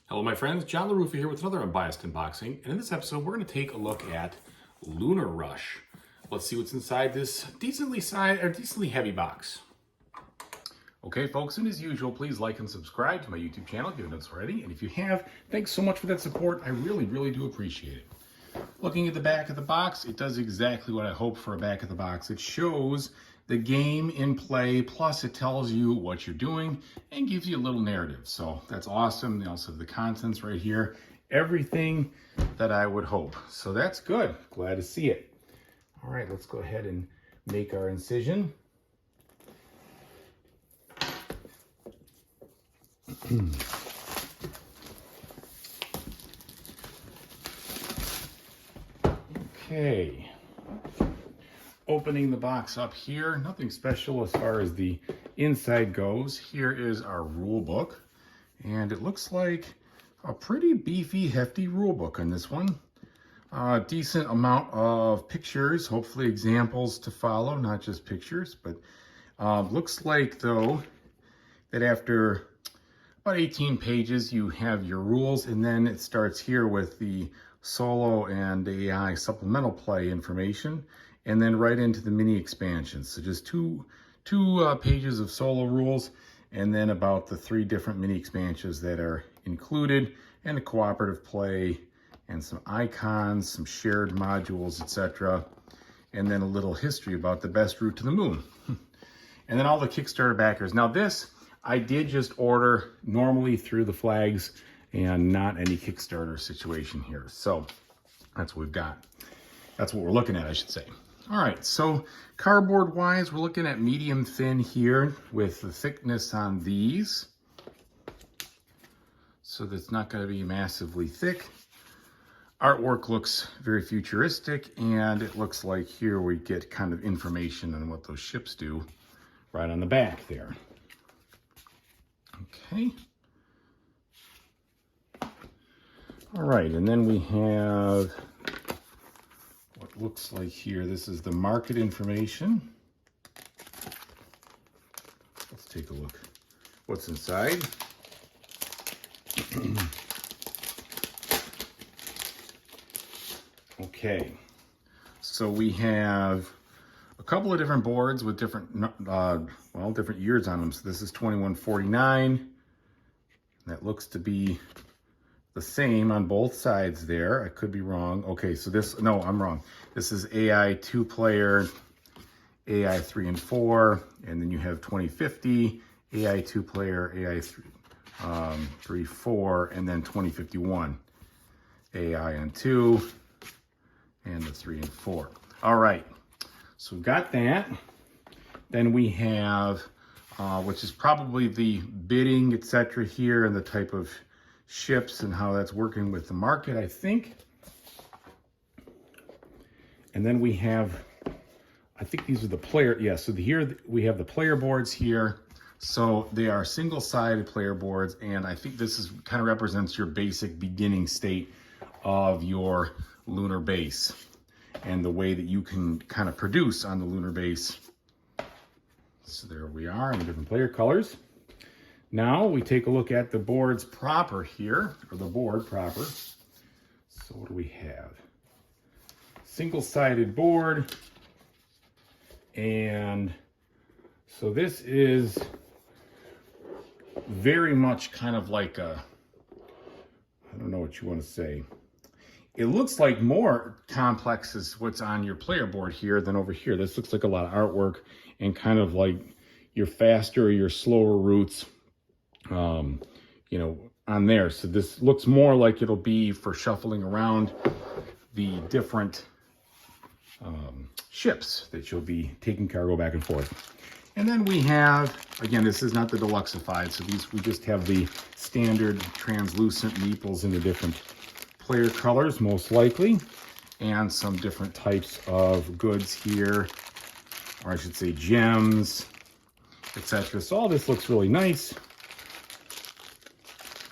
Hello my friends, John LaRuffa here with another Unbiased unboxing, and in this episode we're going to take a look at Lunar Rush. Let's see what's inside this decently heavy box. Okay folks, and as usual, please like and subscribe to my YouTube channel if you haven't already, and if you have, thanks so much for that support. I really do appreciate it. Looking at the back of the box, it does exactly what I hoped for a back of the box. It shows the game in play, plus it tells you what you're doing and gives you a little narrative. So that's awesome. They also have the contents right here. Everything that I would hope. So that's good. Glad to see it. All right, let's go ahead and make our incision. Okay. Opening the box up here, nothing special as far as the inside goes. Here is our rule book, and it looks like a pretty beefy, hefty rule book on this one. Decent amount of pictures, hopefully examples to follow, not just pictures, but looks like though that after about 18 pages you have your rules, and then it starts here with the solo and AI supplemental play information, and then right into the mini expansions. So just two pages of solo rules, and then about the 3 different mini expansions that are included, and a cooperative play, and some icons, some shared modules, etc. And then a little history about the best route to the moon. And then all the Kickstarter backers. Now this, I did just order normally through the flags and not any Kickstarter situation here. So that's what we've got. That's what we're looking at, I should say. All right, so cardboard wise, we're looking at medium thin here with the thickness on these. So that's not going to be massively thick. Artwork looks very futuristic, and it looks like here we get kind of information on what those ships do right on the back there. Okay. All right, and then we have what looks like here. This is the market information. Let's take a look. What's inside? Okay, so we have a couple of different boards with different, different years on them. So this is 2149. That looks to be the same on both sides there. I could be wrong. Okay, so this, no, I'm wrong. This is AI 2-player, AI 3 and 4, and then you have 2050, AI 2-player, AI 3, 4, and then 2051, AI on 2, and the 3 and 4. All right, so we've got that. Then we have, which is probably the bidding, etc. here, and the type of ships and how that's working with the market, I think. And then we have, I think these are the player, yeah, so here we have the player boards here. So they are single-sided player boards, and I think this is kind of represents your basic beginning state of your lunar base and the way that you can kind of produce on the lunar base. So there we are in the different player colors. Now we take a look at the boards proper here, or the board proper. So what do we have? Single-sided board. And so this is very much kind of like a, I don't know what you want to say. It looks like more complex is what's on your player board here than over here. This looks like a lot of artwork and kind of like your faster or your slower routes, on there. So this looks more like it'll be for shuffling around the different ships that you'll be taking cargo back and forth. And then we have, again, this is not the deluxified, so these, we just have the standard translucent meeples in the different player colors, most likely, and some different types of goods here, or I should say gems, etc. So all this looks really nice.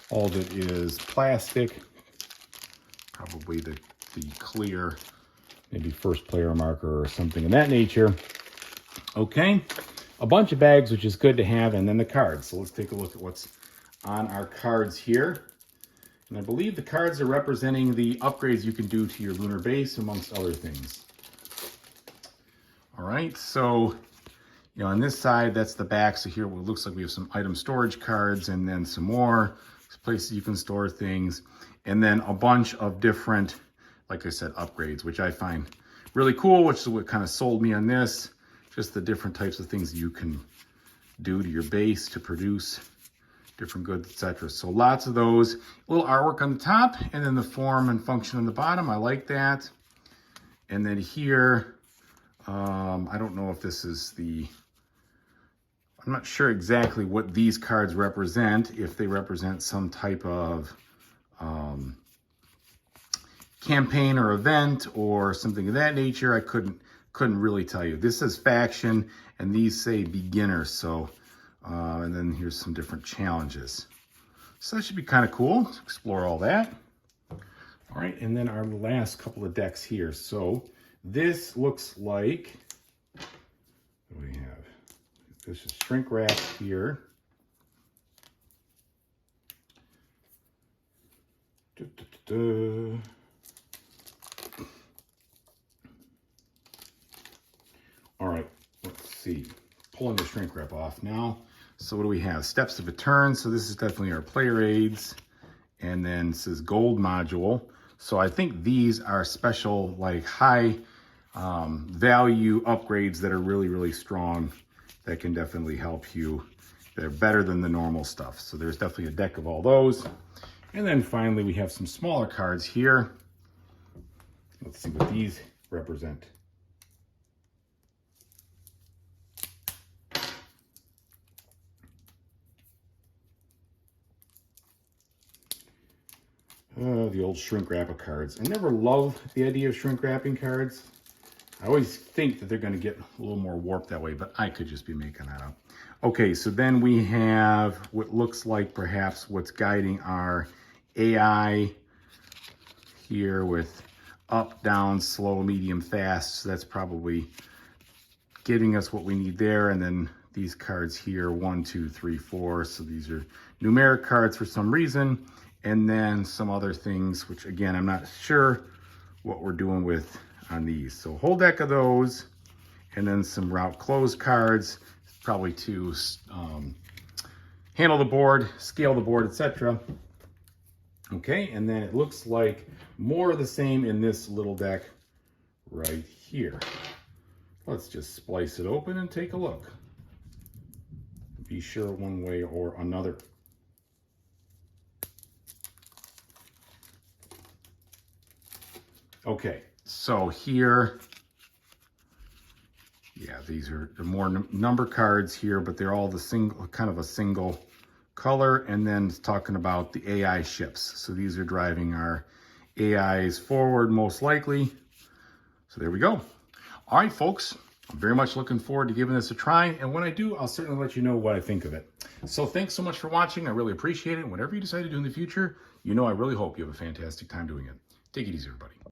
All of it is plastic, probably the clear, maybe first player marker or something of that nature. Okay, a bunch of bags, which is good to have, and then the cards. So let's take a look at what's on our cards here. And I believe the cards are representing the upgrades you can do to your lunar base, amongst other things. All right, so, you know, on this side, that's the back. So here it looks like we have some item storage cards and then some more places you can store things. And then a bunch of different, like I said, upgrades, which I find really cool, which is what kind of sold me on this. Just the different types of things you can do to your base to produce different goods, etc. So lots of those. A little artwork on the top, and then the form and function on the bottom. I like that. And then here, I don't know if this is I'm not sure exactly what these cards represent, if they represent some type of campaign or event or something of that nature. I couldn't really tell you. This says faction, and these say beginner. So, and then here's some different challenges. So that should be kind of cool to explore all that. All right, and then our last couple of decks here. So this looks like, what do we have? This is shrink wrap here. All right, let's see. Pulling the shrink wrap off now. So what do we have? Steps of a turn. So this is definitely our player aids. And then it says gold module. So I think these are special, like high value upgrades that are really, really strong. That can definitely help you. They're better than the normal stuff. So there's definitely a deck of all those. And then finally, we have some smaller cards here. Let's see what these represent. The old shrink wrap of cards. I never loved the idea of shrink wrapping cards. I always think that they're going to get a little more warped that way, but I could just be making that up. Okay, so then we have what looks like perhaps what's guiding our AI here with up, down, slow, medium, fast. So that's probably giving us what we need there. And then these cards here, 1, 2, 3, 4. So these are numeric cards for some reason. And then some other things, which again, I'm not sure what we're doing with on these. So a whole deck of those, and then some route close cards, probably to handle the board, scale the board, etc. Okay, and then it looks like more of the same in this little deck right here. Let's just splice it open and take a look. Be sure one way or another. Okay, so here, yeah, these are the more number cards here, but they're all the single, kind of a single color. And then it's talking about the AI ships. So these are driving our AIs forward, most likely. So there we go. All right, folks, I'm very much looking forward to giving this a try. And when I do, I'll certainly let you know what I think of it. So thanks so much for watching. I really appreciate it. Whatever you decide to do in the future, you know, I really hope you have a fantastic time doing it. Take it easy, everybody.